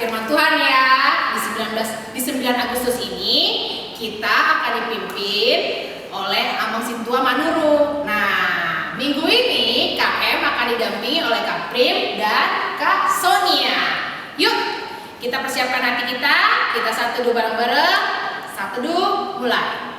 firman Tuhan ya. Di 9 Agustus ini kita akan dipimpin oleh Amang Sintua Manuru. Nah, minggu ini KM akan didampingi oleh Kak Prim dan Kak Sonia. Yuk, kita persiapkan hati kita satu dua bareng-bareng. 1, 2, mulai.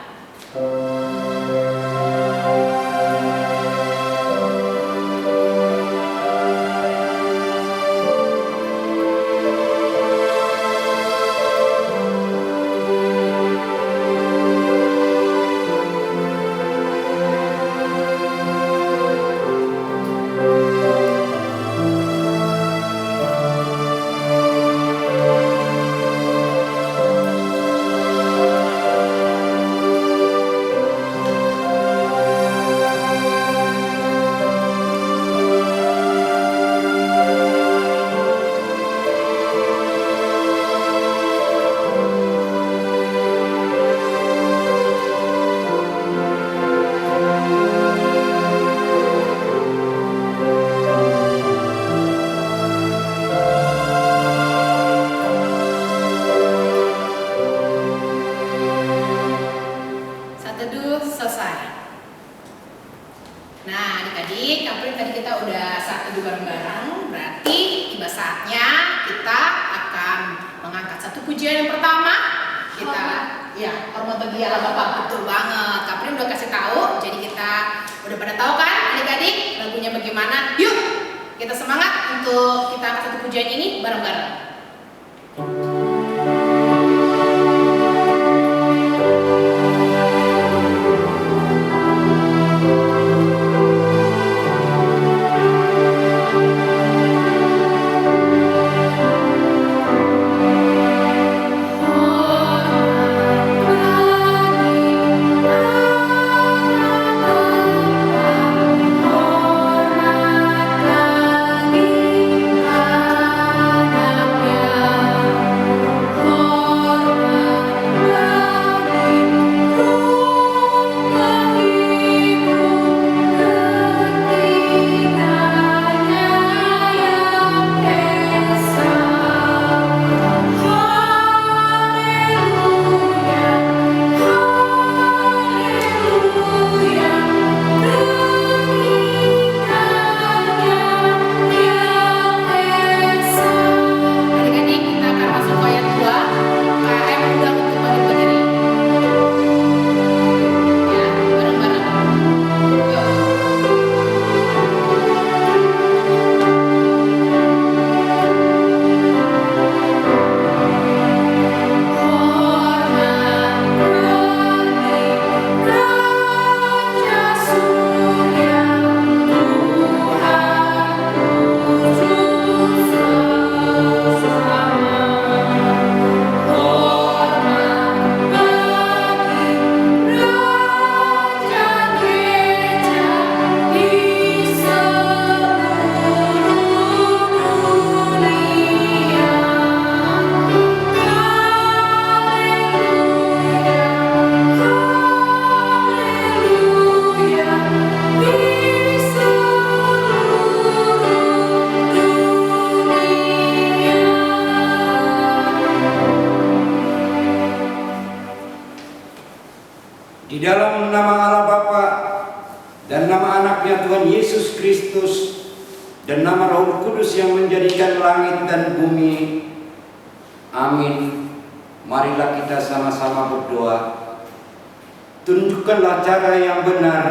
Tunjukkanlah cara yang benar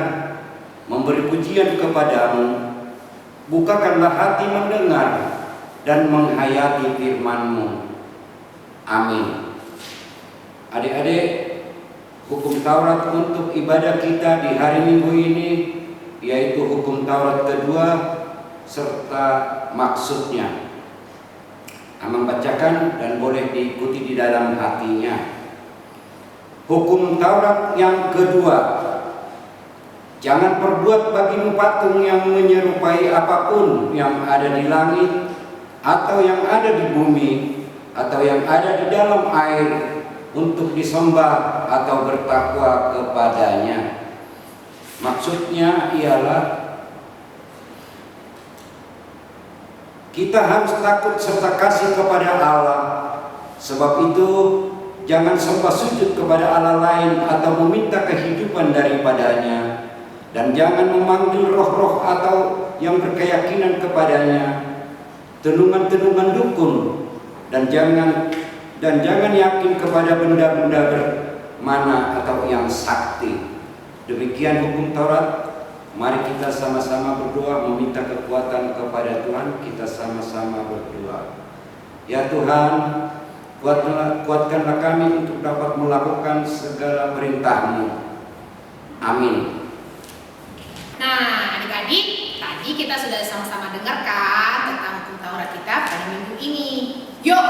memberi pujian kepadamu. Bukakanlah hati mendengar dan menghayati firman-Mu. Amin. Adik-adik, hukum Taurat untuk ibadah kita di hari Minggu ini yaitu hukum Taurat kedua serta maksudnya. Amang bacakan dan boleh diikuti di dalam hatinya. Hukum Taurat yang kedua, jangan perbuat bagimu patung yang menyerupai apapun yang ada di langit atau yang ada di bumi atau yang ada di dalam air untuk disembah atau bertakwa kepadanya. Maksudnya ialah Kita harus takut serta kasih kepada Allah. Sebab itu jangan sembah sujud kepada Allah lain atau meminta kehidupan daripadanya, dan jangan memanggil roh-roh atau yang berkeyakinan kepadanya, tenungan-tenungan dukun, dan jangan yakin kepada benda-benda bermana atau yang sakti. Demikian hukum Taurat. Mari kita sama-sama berdoa meminta kekuatan kepada Tuhan. Kita sama-sama berdoa. Ya Tuhan, kuatkanlah kami untuk dapat melakukan segala perintah-Mu. Amin. Nah, adik-adik, tadi kita sudah sama-sama dengarkan tentang hukum Taurat kita pada minggu ini. Yuk,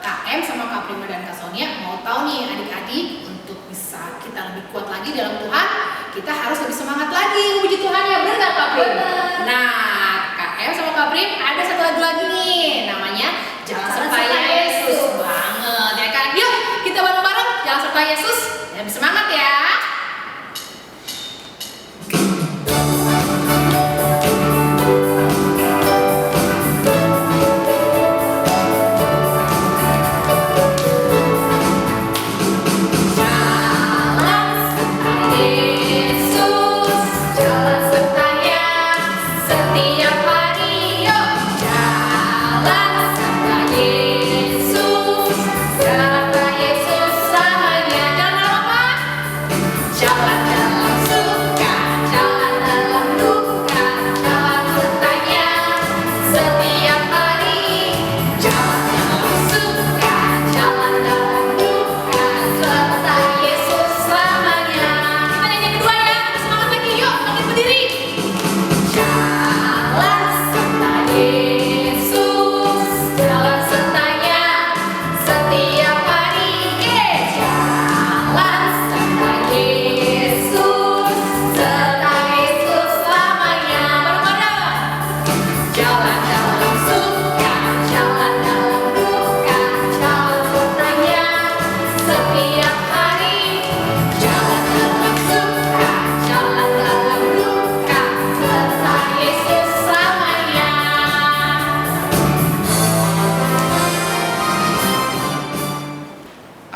KM sama Kak Prima dan Kak Sonia mau tahu nih adik-adik, untuk bisa kita lebih kuat lagi dalam Tuhan, kita harus lebih semangat lagi memuji Tuhan, ya benar nggak Kak Prim? Nah, KM sama Kak Prim ada satu lagu lagi nih, namanya Jalan Serta Yesus. Banget ya kan? Yuk, kita bareng-bareng Jalan Serta Yesus. Lebih semangat ya.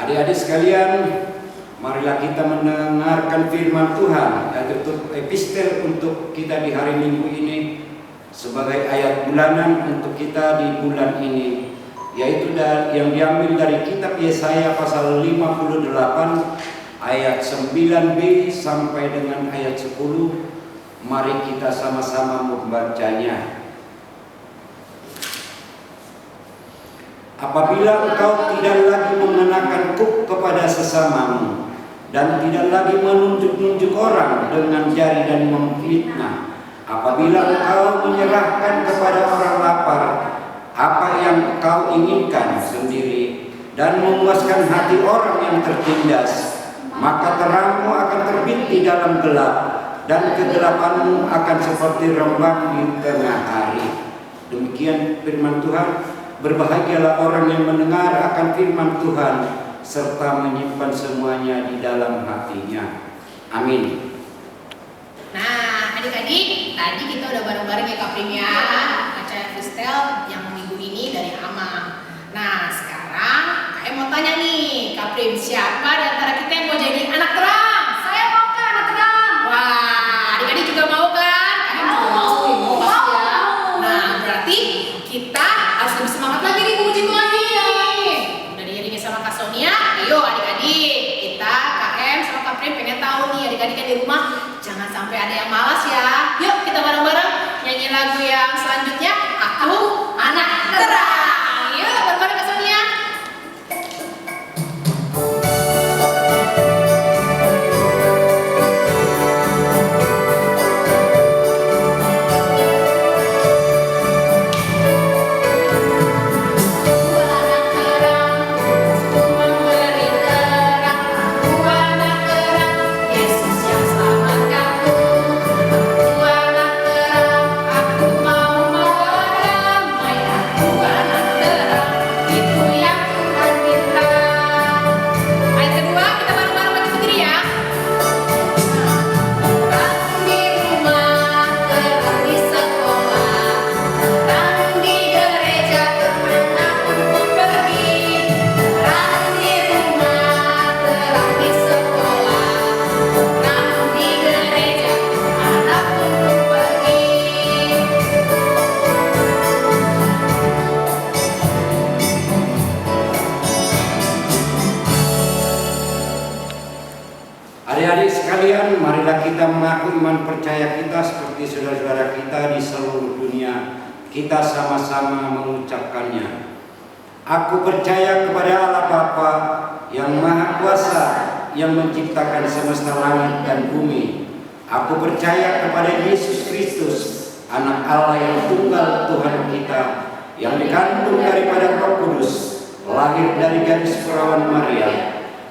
Adik-adik sekalian, marilah kita mendengarkan firman Tuhan, yaitu epistel untuk kita di hari Minggu ini sebagai ayat bulanan untuk kita di bulan ini, yaitu yang diambil dari kitab Yesaya pasal 58 ayat 9b sampai dengan ayat 10. Mari kita sama-sama membacanya. Apabila engkau tidak lagi mengenakan kuk kepada sesamamu, dan tidak lagi menunjuk-nunjuk orang dengan jari dan memfitnah, apabila engkau menyerahkan kepada orang lapar apa yang engkau inginkan sendiri, dan memuaskan hati orang yang tertindas, maka terangmu akan terbit di dalam gelap, dan kegelapanmu akan seperti rembang di tengah hari. Demikian firman Tuhan. Berbahagialah orang yang mendengar akan firman Tuhan serta menyimpan semuanya di dalam hatinya. Amin. Nah, adik-adik, tadi kita udah bareng-bareng ya Kak Prim ya, acara freestyle yang minggu ini dari Amang. Nah, sekarang Kak mau tanya nih, Kak Prim, siapa di antara kita yang mau jadi anak terang? Saya mau kan anak terang. Wah, adik-adik juga mau kan? Kak juga mau pasti ya. Nah, berarti kita harus lebih semangat lagi nih memuji Tuhan nih. Udah diiringi sama Kak Sonia. Ayo adik-adik, kita KM sama Kak Prim pengen tahu nih adik-adik yang di rumah, jangan sampai ada yang malas ya. Yuk kita bareng-bareng nyanyi lagu yang selanjutnya, Aku Anak Terang. Yuk bareng-bareng Kak Sonia. Yesus yang selamatkanku, Tuhan mengaku iman percaya kita seperti saudara-saudara kita di seluruh dunia, kita sama-sama mengucapkannya. Aku percaya kepada Allah Bapa yang Maha Kuasa, yang menciptakan semesta langit dan bumi. Aku percaya kepada Yesus Kristus, Anak Allah yang tunggal Tuhan kita, yang dikandung daripada Roh Kudus, lahir dari gadis perawan Maria,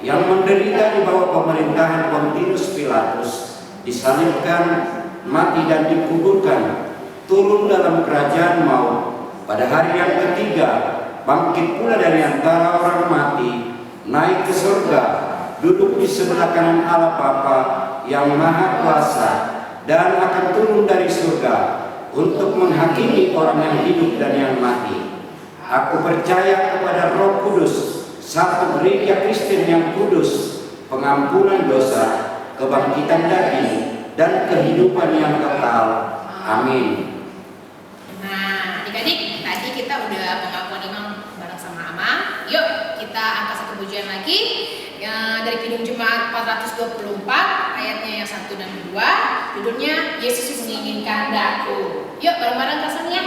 yang menderita di bawah pemerintahan Pontius Pilatus, disalibkan, mati dan dikuburkan, turun dalam kerajaan maut, pada hari yang ketiga bangkit pula dari antara orang mati, naik ke surga, duduk di sebelah kanan Allah Bapa yang Maha Kuasa, dan akan turun dari surga untuk menghakimi orang yang hidup dan yang mati. Aku percaya kepada Roh Kudus, satu gereja Kristen yang kudus, pengampunan dosa, kebangkitan daging, dan kehidupan yang kekal. Amin. Nah, adik-adik, tadi kita udah pengakuan iman bareng sama Amang. Yuk, kita angkat satu pujian lagi dari Kidung Jemaat 424, ayatnya yang 1 dan 2. Judulnya Yesus menginginkan daku. Yuk, bareng-bareng rasanya.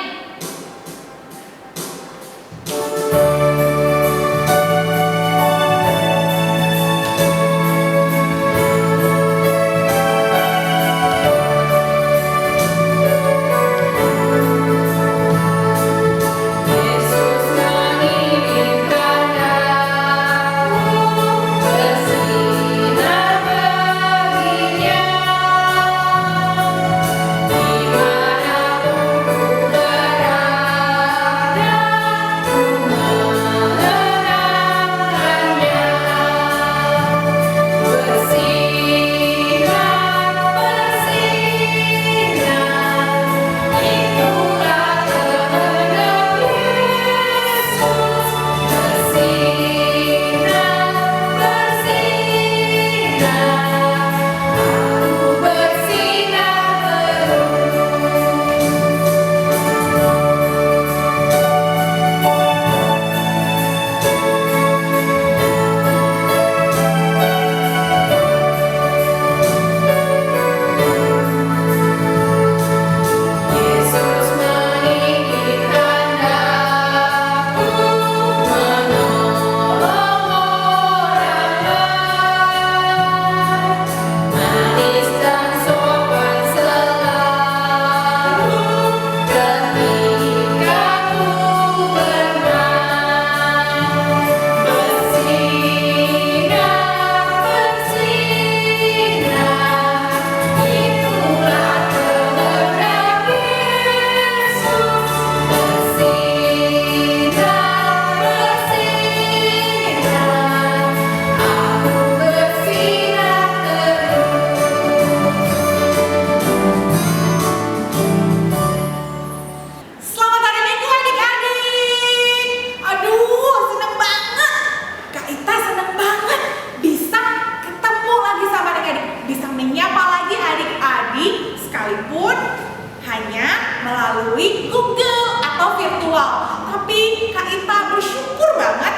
melalui Google atau virtual. Tapi Kak Ita bersyukur banget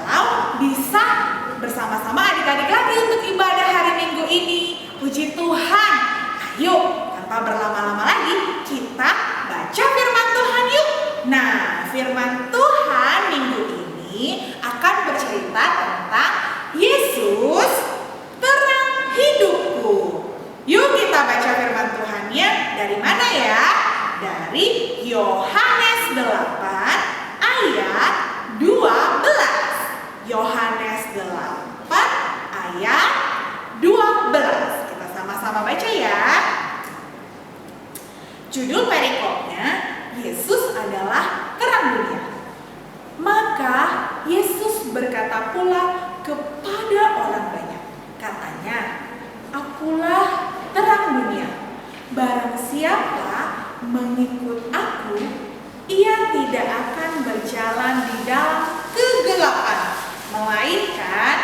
kalau bisa bersama-sama adik-adik lagi untuk ibadah hari Minggu ini. Puji Tuhan. Ayo, tanpa berlama-lama lagi, kita baca firman Tuhan yuk. Nah, firman Tuhan minggu ini akan bercerita tentang Yesus terang hidupku. Yuk kita baca firman Tuhannya dari mana ya? Dari Yohanes 8 ayat 12. Yohanes 8 ayat 12. Kita sama-sama baca ya. Judul perikopnya, Yesus adalah terang dunia. Maka Yesus berkata pula kepada orang banyak, katanya, akulah terang dunia. Barang siapa mengikut aku, ia tidak akan berjalan di dalam kegelapan, melainkan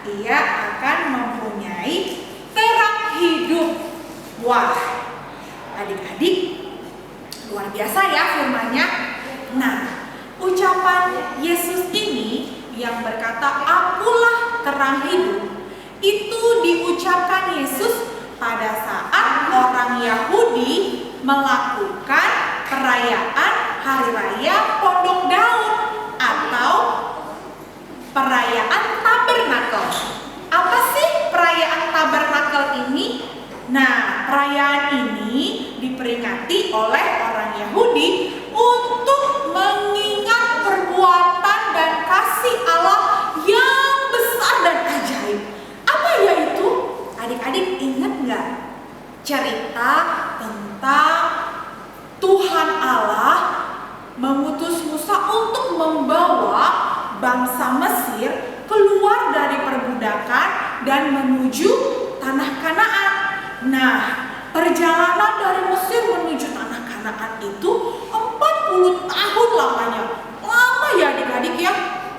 ia akan mempunyai terang hidup. Wah, adik-adik, luar biasa ya firman-Nya. Nah, ucapan Yesus ini yang berkata akulah terang hidup, itu diucapkan Yesus pada saat orang Yahudi melakukan perayaan Hari Raya Pondok Daun atau perayaan Tabernakel. Apa sih perayaan Tabernakel ini? Nah, perayaan ini diperingati oleh orang Yahudi untuk mengingat perbuatan dan kasih Allah yang besar dan ajaib. Apa ya itu? Adik-adik ingat nggak cerita tentang Tuhan Allah mengutus Musa untuk membawa bangsa Mesir keluar dari perbudakan dan menuju tanah Kanaan. Nah, perjalanan dari Mesir menuju tanah Kanaan itu 40 tahun lamanya. Lama ya adik-adik ya.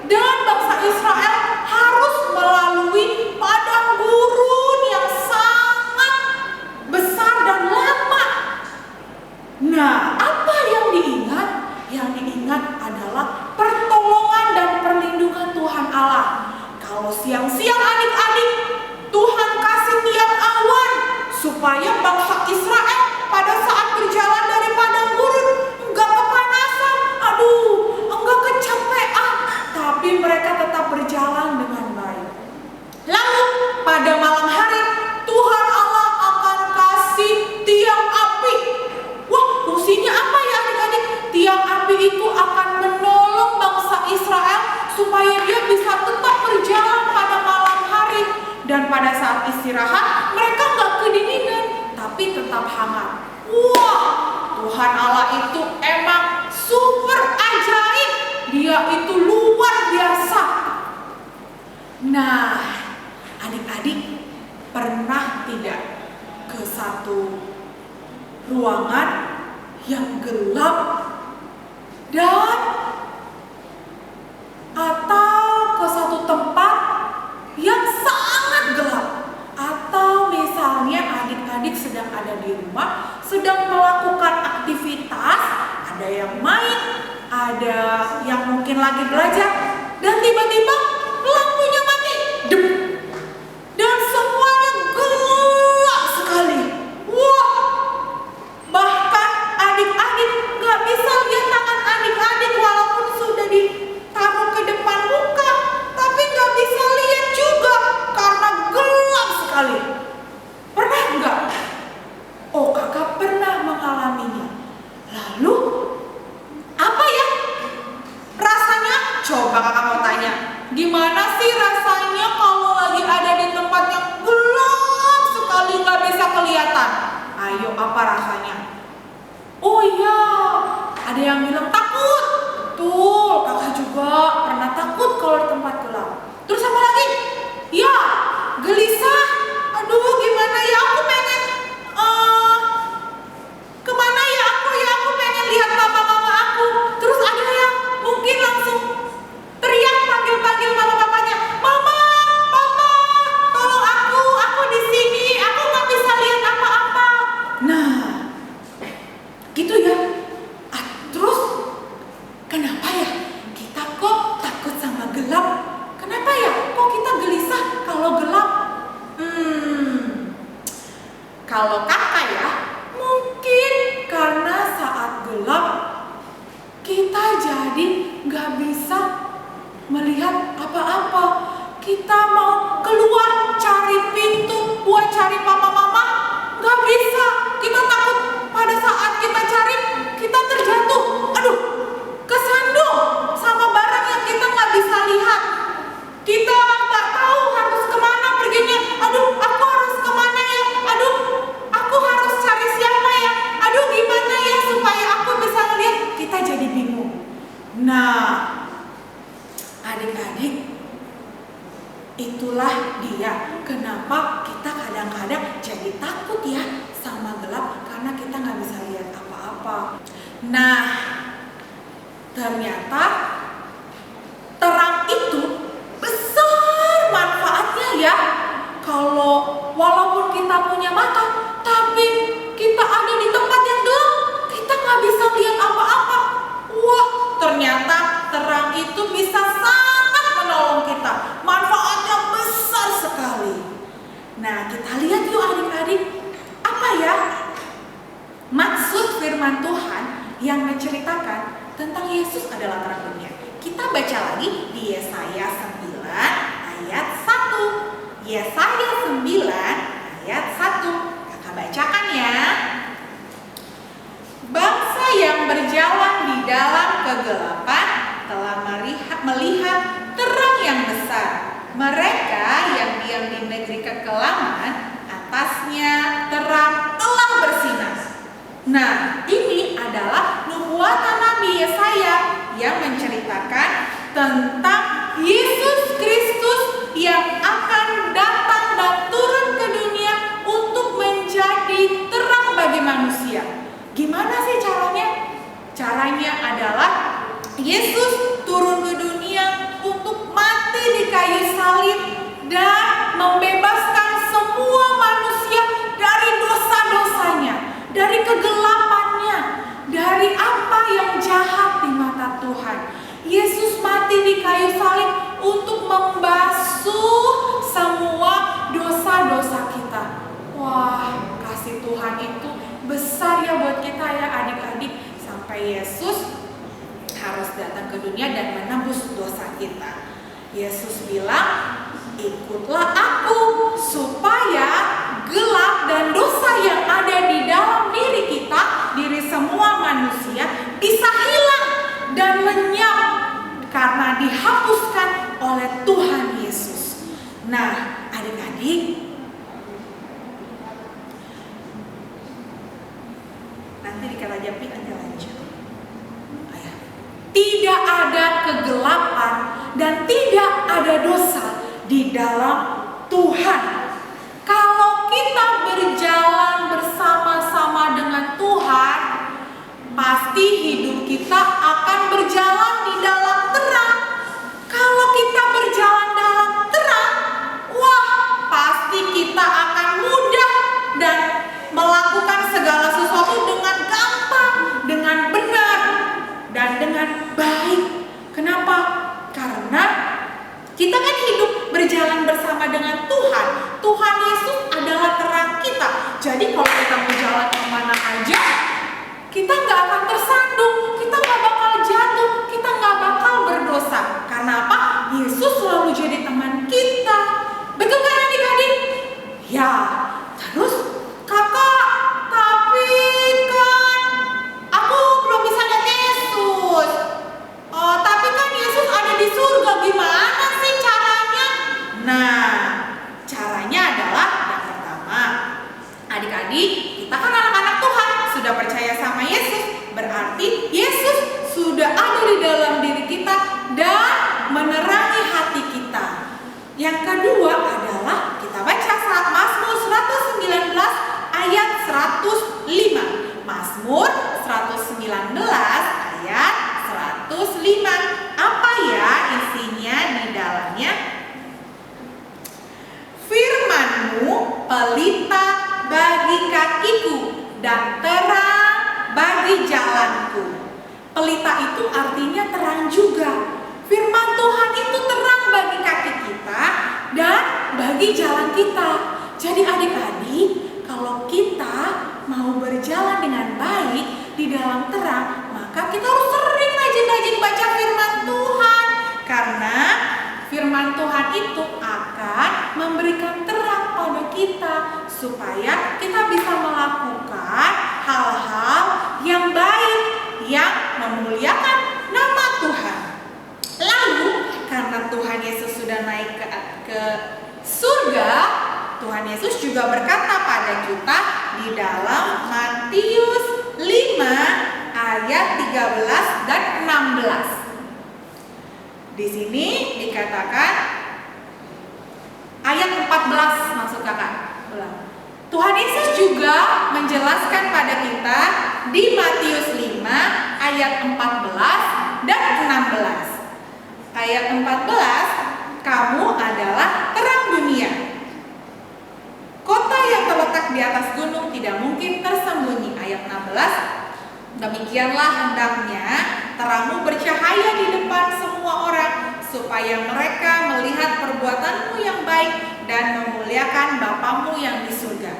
Dan bangsa Israel harus melalui padang gurun yang sangat besar dan lama. Nah, apa yang diingat? Yang diingat adalah pertolongan dan perlindungan Tuhan Allah. Kalau siang-siang adik-adik, Tuhan kasih tiang awan supaya bangsa Israel pada saat berjalan dari padang gurun enggak kepanasan, enggak kecapean, tapi mereka tetap berjalan dengan baik. Lalu pada malam hari Tuhan Allah akan kasih tiang api. Wah, fungsinya apa ya adik-adik? Tiang api itu akan menolong bangsa Israel supaya dia bisa tetap berjalan pada malam hari. Dan pada saat istirahat mereka nggak kedinginan, tapi tetap hangat. Wah, Tuhan Allah itu emang super ajaib. Dia itu luar biasa. Nah, adik-adik pernah tidak ke satu ruangan yang gelap dan atau ke satu tempat yang sangat gelap, atau misalnya adik-adik sedang ada di rumah, sedang melakukan aktivitas, ada yang main, ada yang mungkin lagi belajar, dan tiba-tiba lampunya mati, dep, dan semuanya gelap sekali. Wah, bahkan adik-adik gak bisa lihat tangan adik-adik walaupun sudah ditaruh ke depan muka, tapi gak bisa lihat juga karena gelap sekali. Pernah enggak? Oh, kakak pernah mengalaminya. Lalu apa ya rasanya? Coba kakak mau tanya, gimana sih rasanya kalau lagi ada di tempat yang gelap sekali gak bisa kelihatan? Ayo, apa rasanya? Oh iya, ada yang bilang takut. Betul, kakak juga pernah takut kalau di tempat gelap. Terus apa lagi? Ya, gelisah. Aduh, gimana ya, aku pengen kemana ya aku pengen lihat mama-mama aku. Terus ada yang mungkin langsung teriak panggil-panggil mama-mamanya, mama, papa, tolong aku di sini, aku nggak bisa lihat apa-apa. Nah, gitu ya. Terus kenapa ya kita kok takut sama gelap? Kenapa ya kok kita gelisah kalau gelap? Kalau kakak ya, mungkin karena saat gelap kita jadi nggak bisa melihat apa-apa. Kita mau keluar cari pintu buat cari mama-mama, nggak bisa. Kita takut pada saat kita cari, kita terjatuh. Aduh, kesandung sama barang yang kita nggak bisa lihat. Kita nggak tahu harus kemana perginya. Aduh, aku harus kemana ya? Aduh, aku harus cari siapa ya? Aduh, gimana ya supaya aku bisa lihat? Kita jadi bingung. Nah, adik-adik, itulah dia kenapa kita kadang-kadang jadi takut ya sama gelap, karena kita nggak bisa lihat apa-apa. Nah, ternyata terang itu besar manfaatnya ya. Kalau walaupun kita punya mata, tapi kita ada di tempat yang gelap, kita nggak bisa lihat apa-apa. Wah, ternyata terang itu bisa sangat menolong kita. Manfaatnya besar sekali. Nah, kita lihat yuk adik-adik, apa Apa ya maksud firman Tuhan yang menceritakan tentang Yesus adalah terang dunia? Kita baca lagi di Yesaya 9 ayat 1. Yesaya 9 ayat 1. Kakak bacakan ya. Bangsa yang berjalan di dalam kegelapan telah melihat terang yang besar. Mereka yang diam di negeri kekelaman, atasnya terang telah bersinar. Nah, ini adalah nubuatan Nabi Yesaya yang menceritakan tentang Yesus Kristus yang akan datang dan turun ke dunia untuk menjadi terang bagi manusia. Gimana sih caranya? Caranya adalah Yesus turun ke dunia untuk mati di kayu salib dan membebaskan semua manusia dari dosa-dosanya, dari kegelapannya, dari apa yang jahat di mata Tuhan. Yesus mati di kayu salib untuk membasuh semua dosa-dosa kita. Wah, kasih Tuhan itu besar ya buat kita ya adik-adik, sampai Yesus harus datang ke dunia dan menebus dosa kita. Yesus bilang, ikutlah aku supaya gelap dan dosa yang ada di dalam diri kita, diri semua manusia, bisa hilang dan lenyap karena dihapuskan oleh Tuhan Yesus. Nah, adik-adik, nanti dikata Japi aja lanjut. Tidak ada kegelapan dan tidak ada dosa di dalam Tuhan. Kalau kita berjalan bersama-sama dengan Tuhan, pasti hidup kita akan berjalan di dalam terang. Kalau kita berjalan dalam terang, wah, pasti kita akan mudah dan melakukan segala sesuatu dengan gampang, dengan benar, dan dengan baik. Kenapa? Karena kita kan hidup berjalan bersama dengan Tuhan. Tuhan Yesus adalah terang kita. Jadi kalau kita mau jalan kemana aja, kita nggak akan tersandung, kita nggak bakal jatuh, kita nggak bakal berdosa. Karena apa? Yesus selalu jadi teman kita. Betul kan adik-adik? Ya, terus kakak, tapi kan aku belum bisa lihat Yesus. Tapi kan Yesus ada di surga, gimana sih caranya? Nah, caranya adalah yang pertama, adik-adik, kita kan anak-anak Tuhan, sudah percaya sama Yesus, berarti Yesus sudah ada di dalam diri kita dan menerangi hati kita. Yang kedua adalah kita baca saat Mazmur 119 ayat 105. Mazmur 119 ayat 105. Apa ya isinya di dalamnya? Firman-Mu pelita bagi kakiku dan terang bagi jalanku. Pelita itu artinya terang juga. Firman Tuhan itu terang bagi kaki kita dan bagi jalan kita. Jadi adik-adik, kalau kita mau berjalan dengan baik di dalam terang, maka kita harus sering rajin-rajin baca firman Tuhan. Karena firman Tuhan itu akan memberikan terang pada kita supaya kita bisa melakukan hal-hal yang baik, yang memuliakan nama Tuhan. Lalu karena Tuhan Yesus sudah naik ke surga, Tuhan Yesus juga berkata pada kita di dalam Matius 5 ayat 13 dan 16. Di sini dikatakan ayat 14, maksud kakak. Tuhan Yesus juga menjelaskan pada kita di Matius 5 ayat 14 dan 16. Ayat 14, kamu adalah terang dunia. Kota yang terletak di atas gunung tidak mungkin tersembunyi. Ayat 16, demikianlah hendaknya terangmu bercahaya di depan semua orang, supaya mereka melihat perbuatanmu yang baik dan memuliakan Bapamu yang di surga.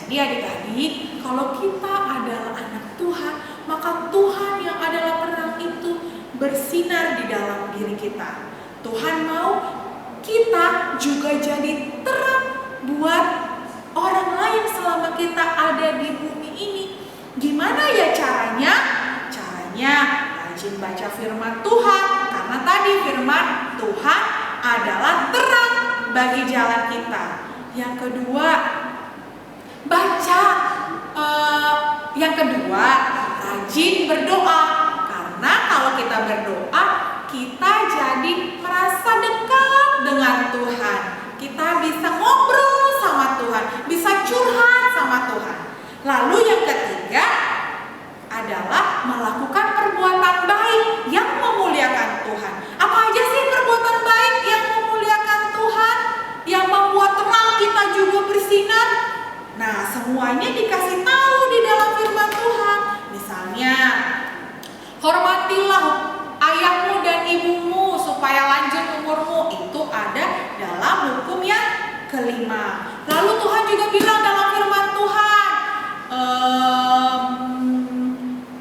Jadi adik-adik, kalau kita adalah anak Tuhan, maka Tuhan yang adalah terang itu bersinar di dalam diri kita. Tuhan mau kita juga jadi terang buat orang lain selama kita ada di bumi ini. Gimana ya caranya? Caranya rajin baca firman Tuhan, karena tadi firman Tuhan adalah terang bagi jalan kita. Yang kedua, rajin berdoa. Karena kalau kita berdoa, kita jadi merasa dekat dengan Tuhan. Kita bisa ngobrol sama Tuhan, bisa curhat sama Tuhan. Lalu yang ketiga adalah melakukan perbuatan baik yang memuliakan Tuhan. Apa aja sih perbuatan baik yang memuliakan Tuhan, yang membuat terang kita juga bersinar? Nah, semuanya dikasih tahu di dalam firman Tuhan. Misalnya, hormatilah ayahmu dan ibumu supaya lanjut umurmu. Itu ada dalam hukum yang kelima. Lalu Tuhan juga bilang dalam firman Tuhan,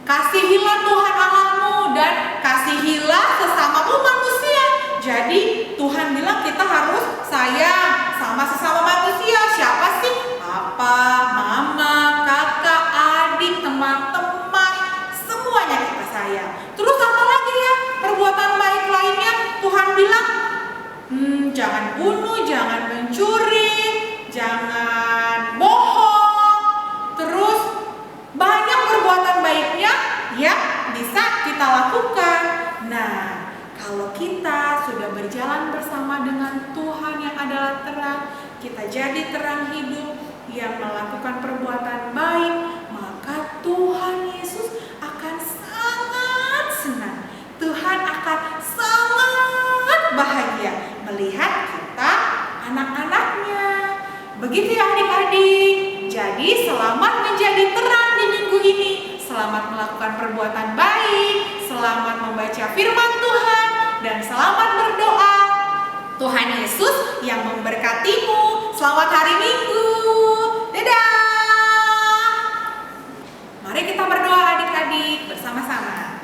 kasihilah Tuhan Allahmu dan kasihilah sesamamu manusia. Jadi Tuhan bilang kita harus sayang sama sesama manusia. Siapa sih? Papa, mama, kakak, adik, teman-teman, semuanya kita sayang. Terus apa lagi ya perbuatan baik lainnya? Tuhan bilang, jangan bunuh, jangan mencuri, jangan bohong. Terus banyak perbuatan baiknya yang bisa kita lakukan. Nah, kalau kita sudah berjalan bersama dengan Tuhan yang adalah terang, kita jadi terang hidup yang melakukan perbuatan baik, maka Tuhan Yesus akan sangat senang. Tuhan akan sangat bahagia melihat kita anak-anaknya. Begitu ya adik-adik. Jadi selamat menjadi terang di minggu ini. Selamat melakukan perbuatan baik, selamat membaca firman Tuhan, dan selamat berdoa. Tuhan Yesus yang memberkatimu. Selamat hari Minggu. Dadah. Mari kita berdoa adik-adik bersama-sama.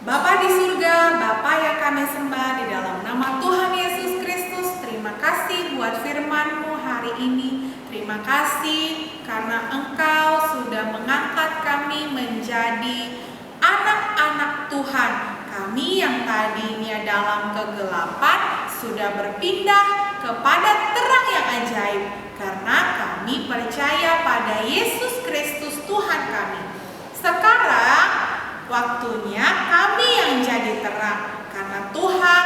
Bapa di surga, Bapa yang kami sembah di dalam nama Tuhan Yesus Kristus, terima kasih buat firman-Mu hari ini. Terima kasih karena Engkau sudah mengangkat kami menjadi anak-anak Tuhan. Kami yang tadinya dalam kegelapan sudah berpindah kepada terang yang ajaib, karena kami percaya pada Yesus Kristus Tuhan kami. Sekarang waktunya kami yang jadi terang, karena Tuhan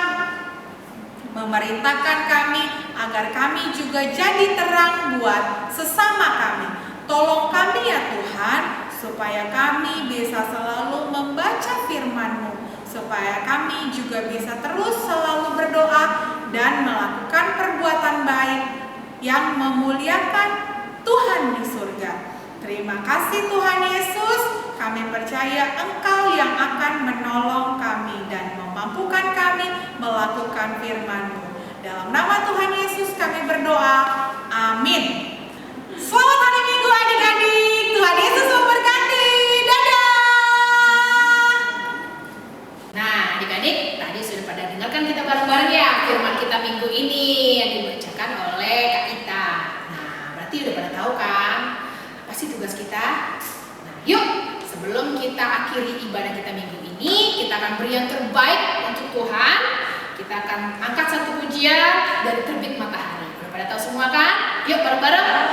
memerintahkan kami agar kami juga jadi terang buat sesama kami. Tolong kami ya Tuhan, supaya kami bisa selalu membaca firman-Mu, supaya kami juga bisa terus selalu berdoa dan melakukan perbuatan baik yang memuliakan Tuhan di surga. Terima kasih Tuhan Yesus, kami percaya Engkau yang akan menolong kami dan memampukan kami melakukan firman-Mu. Dalam nama Tuhan Yesus kami berdoa, amin. Selamat hari Minggu adik-adik, Tuhan Yesus memberkati, dadah. Nah adik-adik, tadi sudah pada dengarkan kita bareng-bareng ya firman kita minggu ini yang dibacakan oleh Kak Ita. Nah berarti udah pada tahu kan apa sih tugas kita? Nah yuk, sebelum kita akhiri ibadah kita minggu ini, kita akan beri yang terbaik untuk Tuhan. Kita akan angkat satu pujian dari terbit matahari. Udah pada tahu semua kan? Yuk bareng-bareng. Nama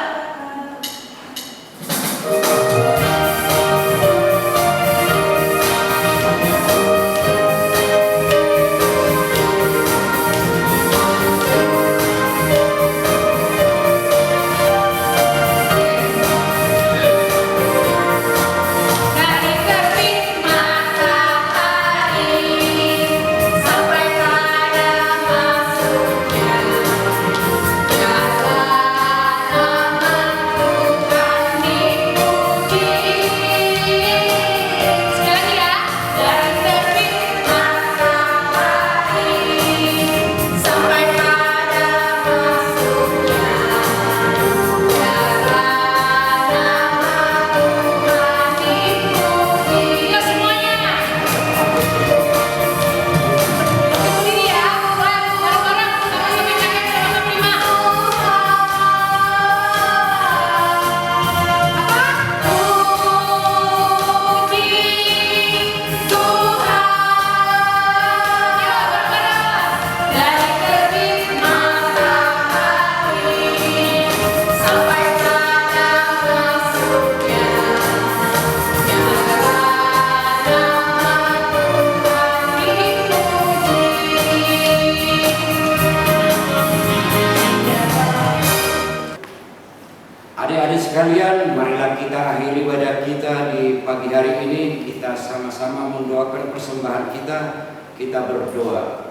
akhir ibadah kita di pagi hari ini, kita sama-sama mendoakan persembahan kita. Kita berdoa.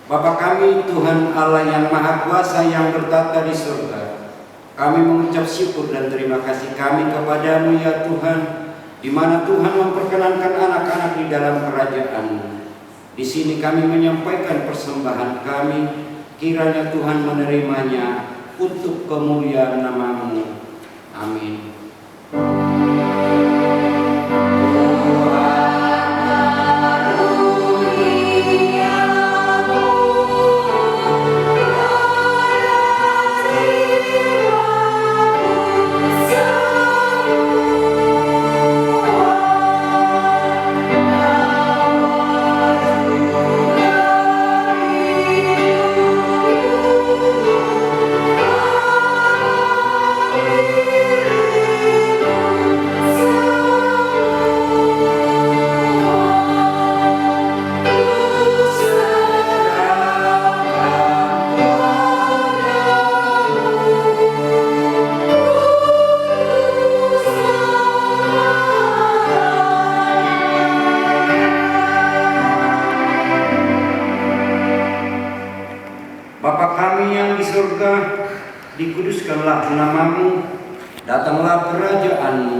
Bapa kami, Tuhan Allah yang Maha Kuasa yang bertata di surga, kami mengucap syukur dan terima kasih kami kepadamu ya Tuhan, di mana Tuhan memperkenankan anak-anak di dalam kerajaan-Mu. Di sini kami menyampaikan persembahan kami, kiranya Tuhan menerimanya untuk kemuliaan nama-Mu. Amin. Bapa kami yang di surga, dikuduskanlah nama-Mu, datanglah kerajaan-Mu,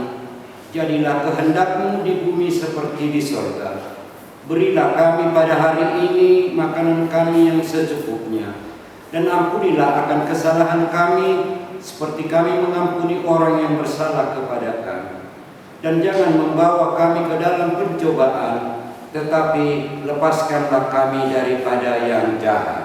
jadilah kehendak-Mu di bumi seperti di surga. Berilah kami pada hari ini makanan kami yang secukupnya, dan ampunilah akan kesalahan kami, seperti kami mengampuni orang yang bersalah kepada kami. Dan jangan membawa kami ke dalam pencobaan, tetapi lepaskanlah kami daripada yang jahat.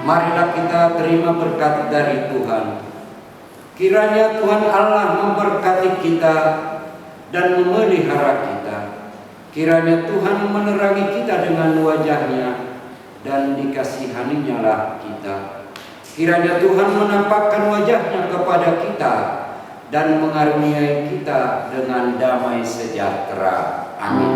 Marilah kita terima berkat dari Tuhan. Kiranya Tuhan Allah memberkati kita dan memelihara kita. Kiranya Tuhan menerangi kita dengan wajah-Nya dan dikasihani-Nya lah kita. Kiranya Tuhan menampakkan wajah-Nya kepada kita dan mengaruniai kita dengan damai sejahtera. Amin.